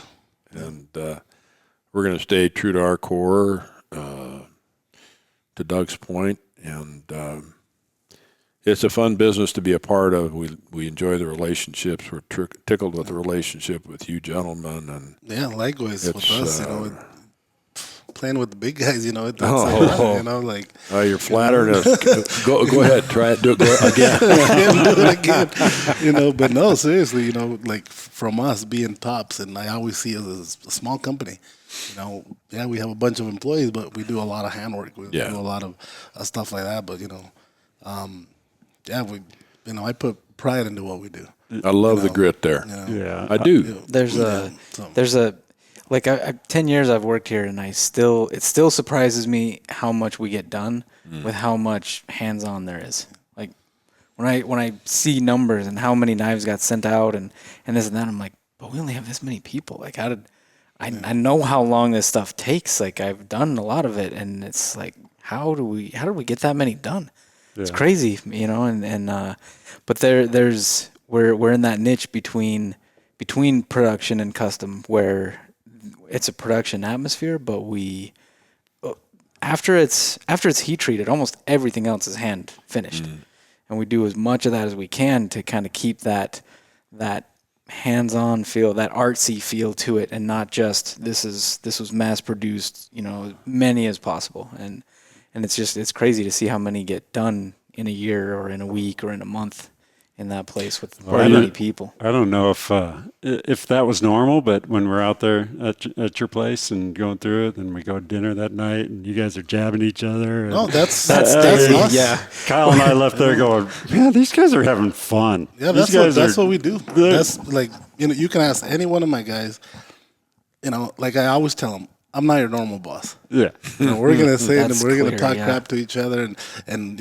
And we're going to stay true to our core, to Doug's point, and it's a fun business to be a part of. We enjoy the relationships. We're tickled with the relationship with you gentlemen, and Yeah, likewise with It's, us. Playing with the big guys, it's like that, like. oh, you're flattering us. Go ahead, try it. Do it again. Do it again. But no, seriously, like from us being tops, and I always see us as a small company. Yeah, we have a bunch of employees, but we do a lot of handwork. We do a lot of stuff like that. But I put pride into what we do. I love the grit there. Yeah, I do. There's a 10 years I've worked here, and it still surprises me how much we get done with how much hands-on there is. Like when I see numbers and how many knives got sent out and this and that, I'm like, but we only have this many people. Like I know how long this stuff takes. Like I've done a lot of it, and it's like, how do we get that many done? Yeah. It's crazy, but we're in that niche between production and custom where it's a production atmosphere, but after it's heat treated, almost everything else is hand finished, and we do as much of that as we can to kind of keep that hands-on feel, that artsy feel to it, and not just this was mass produced, many as possible, and it's crazy to see how many get done in a year or in a week or in a month in that place with that many people. I don't know if that was normal, but when we're out there at your place and going through it, and we go to dinner that night, and you guys are jabbing each other. No, that's us. Yeah, Kyle and I left there going, man, these guys are having fun. Yeah, that's what we do. That's like you can ask any one of my guys. Like I always tell them, I'm not your normal boss. Yeah, we're gonna say it, and we're gonna talk crap to each other, and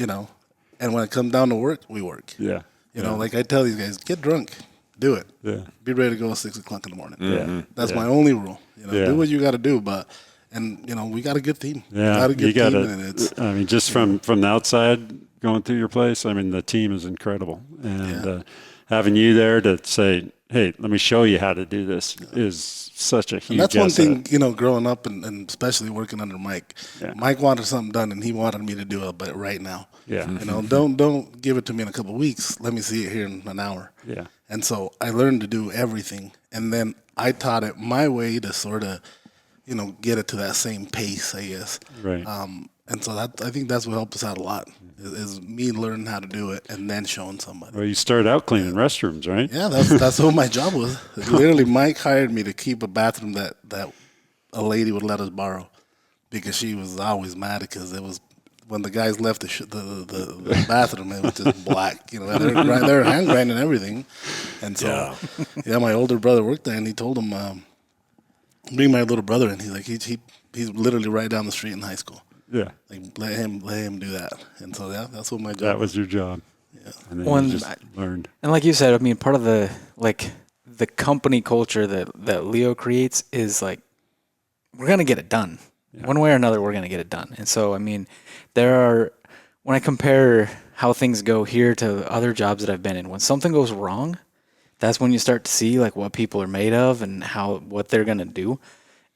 when it comes down to work, we work. Yeah. Like I tell these guys, get drunk, do it. Yeah. Be ready to go at 6 o'clock in the morning. Yeah. That's my only rule. Do what you got to do, we got a good team. Yeah. We got a good team. I mean, just from the outside going through your place, I mean, the team is incredible, and having you there to say, hey, let me show you how to do this is such a huge. And that's asset. one thing, growing up and especially working under Mike. Yeah. Mike wanted something done, and he wanted me to do it, but right now. Yeah. Don't give it to me in a couple of weeks. Let me see it here in an hour. Yeah. And so I learned to do everything, and then I taught it my way to sort of, get it to that same pace, I guess. Right. And so I think that's what helped us out a lot is me learning how to do it and then showing somebody. Well, you started out cleaning restrooms, right? Yeah, that's what my job was. Literally, Mike hired me to keep a bathroom that a lady would let us borrow because she was always mad because it was when the guys left the bathroom, it was just black. They're hand grinding everything, and so my older brother worked there, and he told him, bring my little brother in. He's like he's literally right down the street in high school. Yeah. Like let him do that. And so that's what my job That was your job. Yeah. And then you just learned. And like you said, I mean, part of the company culture that Leo creates is like we're gonna get it done. Yeah. One way or another, we're gonna get it done. And so I mean, when I compare how things go here to other jobs that I've been in, when something goes wrong, that's when you start to see like what people are made of and what they're gonna do.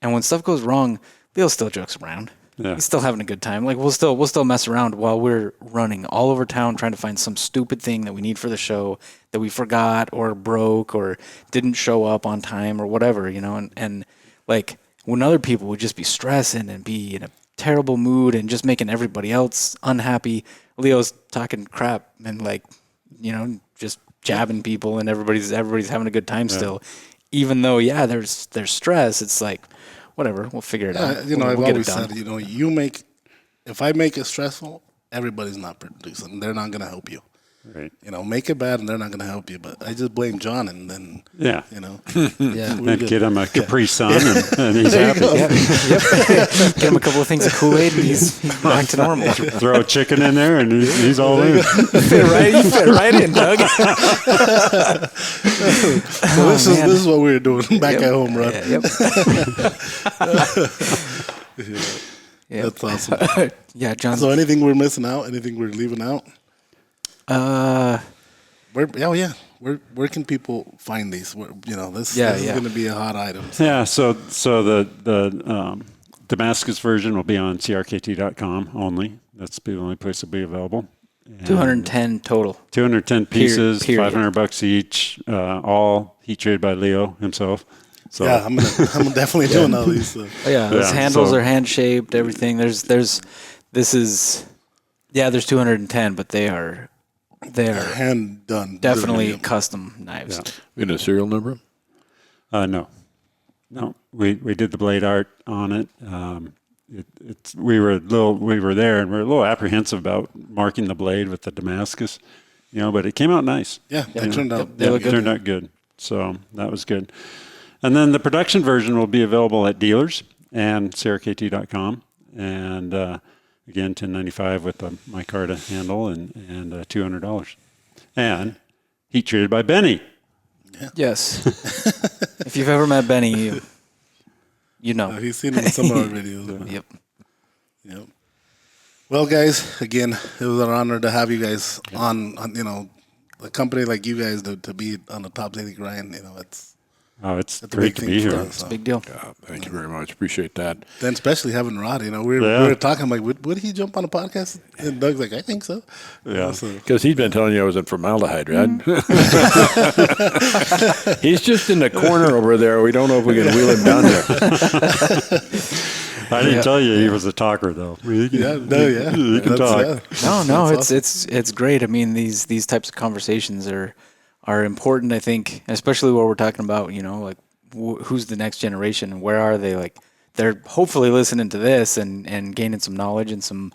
And when stuff goes wrong, Leo still jokes around. Yeah. He's still having a good time. Like we'll still mess around while we're running all over town trying to find some stupid thing that we need for the show that we forgot or broke or didn't show up on time or whatever, and like when other people would just be stressing and be in a terrible mood and just making everybody else unhappy, Leo's talking crap and like, just jabbing people and everybody's having a good time still. Even though there's stress, it's like whatever, we'll figure it out. I've always said, if I make it stressful, everybody's not producing. They're not going to help you. Right. Make it bad and they're not going to help you. But I just blame John and then, then get him a Capri Sun and he's happy. Yep. Get him a couple of things of Kool-Aid and he's back to normal. Throw a chicken in there and he's all in. You fit right in, Doug. So this is what we were doing back at home, Rod. Yep. That's awesome. John. So anything we're missing out? Anything we're leaving out? Where can people find these? This is going to be a hot item. So. Yeah, so the Damascus version will be on CRKT.com only. That's the only place it'll be available. And 210 total. 210 pieces, Period. $500 each, all heat treated by Leo himself. So Yeah, I'm definitely doing all these. So. Oh, yeah, those handles are hand shaped. Everything. There's 210, but they are hand done. definitely custom knives. Yeah. You know, serial number? No. We did the blade art on it. We were there and we were a little apprehensive about marking the blade with the Damascus, but it came out nice. Yeah, it turned out. It turned out good. So that was good. And then the production version will be available at dealers and CRKT.com. And again, $10.95 with the micarta handle and $200. And heat treated by Benny. Yeah. Yes. If you've ever met Benny, you know. He's seen him in some of our videos. Yep. Well, guys, again, it was an honor to have you guys on a company like you guys to be on the Top Daily Grind. It's a great big to thing be for here. us, It's a big deal. Yeah, thank you very much. Appreciate that. Then especially having Rod, we were talking, I'm like, would he jump on a podcast? And Doug's like, I think so. Yeah. Because he's been telling you I was in formaldehyde, right? He's just in the corner over there. We don't know if we can wheel him down there. I didn't tell you he was a talker, though. He can talk. No, That's it's great. I mean, these types of conversations are important, I think, especially what we're talking about, like who's the next generation and where are they? Like they're hopefully listening to this and gaining some knowledge and some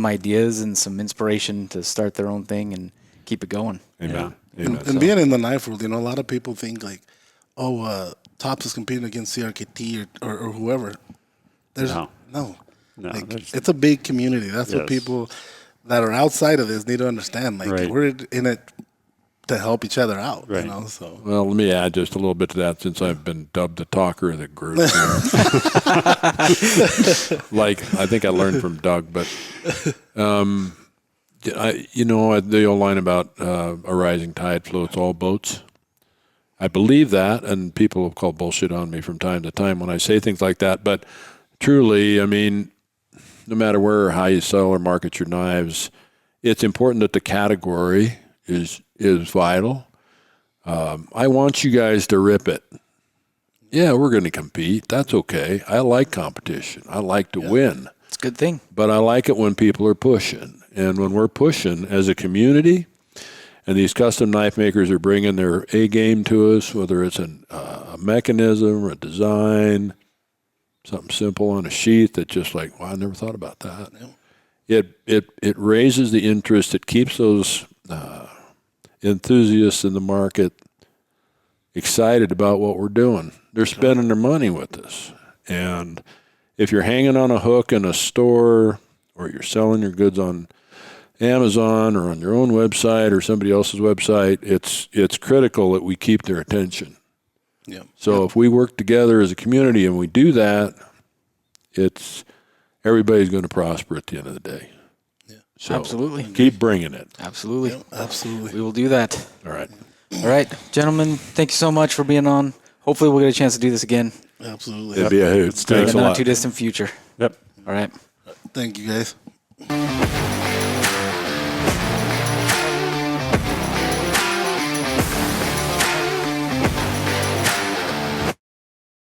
ideas and some inspiration to start their own thing and keep it going. Amen. And being in the knife world, a lot of people think like, Tops is competing against CRKT or whoever. There's no. It's a big community. That's what people that are outside of this need to understand. Like we're in it to help each other out, So Well, let me add just a little bit to that since I've been dubbed the talker of the group. Like I think I learned from Doug, but the old line about a rising tide floats all boats. I believe that, and people have called bullshit on me from time to time when I say things like that. But truly, I mean, no matter where or how you sell or market your knives, it's important that the category is vital. I want you guys to rip it. Yeah, we're going to compete. That's okay. I like competition. I like to win. It's a good thing. But I like it when people are pushing. And when we're pushing as a community, and these custom knife makers are bringing their A game to us, whether it's a mechanism or a design, something simple on a sheath that's just like, wow, I never thought about that. Yeah. It raises the interest. It keeps those enthusiasts in the market excited about what we're doing. They're spending their money with us. And if you're hanging on a hook in a store or you're selling your goods on Amazon or on your own website or somebody else's website, it's critical that we keep their attention. Yeah. So if we work together as a community and we do that, everybody's going to prosper at the end of the day. Yeah. So Absolutely. Keep bringing it. Absolutely. Yeah, absolutely. We will do that. All right. All right, gentlemen, thank you so much for being on. Hopefully we'll get a chance to do this again Absolutely. It'd be a hoot. in Thanks the a not lot. too distant future. Yep. All right. Thank you, guys.